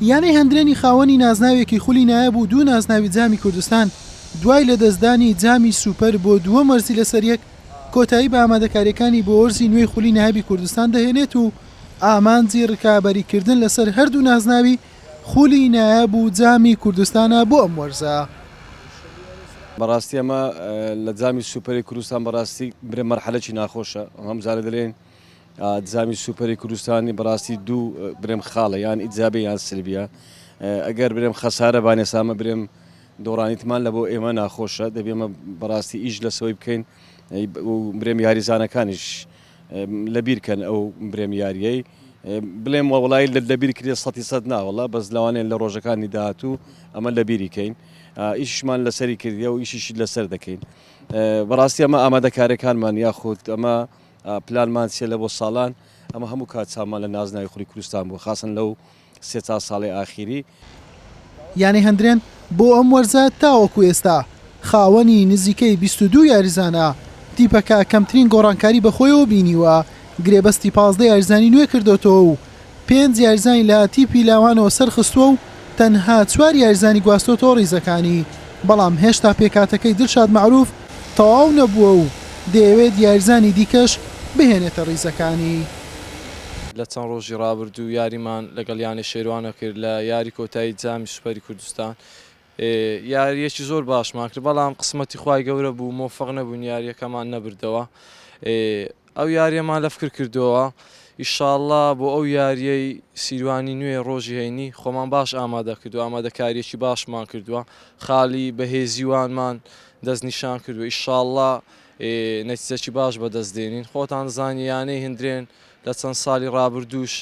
یانەی هەندرێنی خاوەنی نازناوێکی خولی نایە بوو دوو نازناوی جامی کوردستان دوای لە دەستدانی جامی سوپەر بۆ دووە مەرزی لەسەر یەک کۆتایی بە ئامادەکاریەکانی بۆ وەرزی نوێی خولی نایابی کوردستان دەهێنێت و ئامانجی ڕکابەریکردن لەسەر هەردوو نازناوی خولی نایاب و جامی کوردستانە بۆ ئەم وەرزە. بەڕاستی ئەمە لە جامی سوپەری کوردستان بەڕاستی برێ مەرحەلەی ناخۆشە هەم زارە دەڵێن جامی سوپەری کوردستانی بەڕاستی دوو برێم خاڵە یان ئیجابێ یان سلبیە ئەگەر برێم خەسارە بانێسامە برێم دۆڕانیتمان لە بۆ ئێمە ناخۆشە دەبێ ئەمە بەڕاستی ئیش لەسەوەی بکەین و برێم یاریزانەکانیش لەبیرکەن ئەو برێم یاریەی بڵێم وڵی لەبیر کرێ 100% ناوەڵە بەس لەوانێن لە ڕۆژەکانی داهاتوو ئەمە لەبیریکەین ئیشمان لەسەری کردیە و ئیشیشی لەسەر دەکەین بەڕاستی ئەمە ئامادەکارەکانمان یاخود ئەمە پلانمان چێ لە بۆ ساڵان ئەمە هەموو کات چامان لە نازناوی خولی کوردستان بوو خاصن لەو سێ ساڵی ئاخیری یانەی هەندرێن بۆ ئەم وەرزە تاوەکو ئێستا خاوەنی نزیکەی 22 یاریزانە تیپەکە کەمترین گۆڕانکاری بەخۆیەوە بینیوە گرێبەستی 15 یاریزانی نوێ کردوتەوە و 5 یاریزانی لە تیپی لاوانەوە سەرخستووە و تەنها 4 یاریزانی گواستۆتەوە ڕیزەکانی بەڵام هێشتا پێکاتەکەی دڵشاد معروف تەواو نەبووە و دەیەوێت یاریزانی دیکەش بهێنێتە ڕیزەکانی. لە چەند ڕۆژی ڕابردوو یاریمان لەگەڵ یانی شێروانە کرد لە یاری کۆتایی جامی سوپەری کوردستان یاریەکی زۆر باشمان کرد بەڵام قسمەتی خوای گەورە بوو مۆفەق نەبوون یاریەکەمان نەبردەوە ئەو یاریەمان لە فکر کردەوە ئیشاڵڵا بۆ ئەو یاریەی سیروانی نوێ ڕۆژی هەینی خۆمان باش ئامادە کردو ئامادەکاریەکی باشمان کردووە خاڵی بەهێزیوانمان دەستنیشان کردو ئیشاڵڵا نەتیجەکی باش بەدەستدێنین خۆتان زانی یانەی هەندرێن لە چەند ساڵی ڕابردووش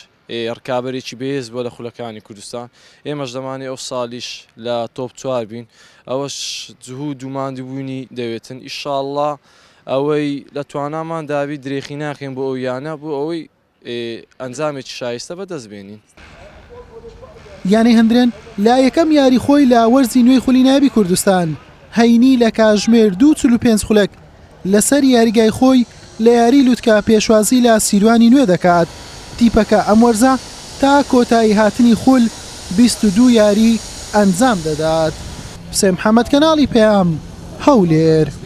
ڕکابەرێکی بەهێز بۆ لە خولەکانی کوردستان ئێمەش دەمانێت ئەو ساڵیش لە تۆپ 4 بین ئەوەش جوهود و ماندووبوونی دەوێتن ئیشاڵڵا ئەوەی لە توانامان داوی درێخی ناکەین بۆ ئەو یانە بۆ ئەوەی ئەنجامێکی شایستە بەدەستبێنین. یانەی هەندرێن لا یەکەم یاری خۆی لە وەرزی نوێی خولی نایابی کوردستان هەینی لە کاتژمێر 2:45 خولەک لەسەر یاریگای خۆی لە یاری لوتکە پێشوازی لە سیروانی نوێ دەکات تیپەکە ئەم وەرزە تا کۆتایی هاتنی خول 22 یاری ئەنجام دەدات. حوسێن محەممەد کەناڵی پێام هەولێر.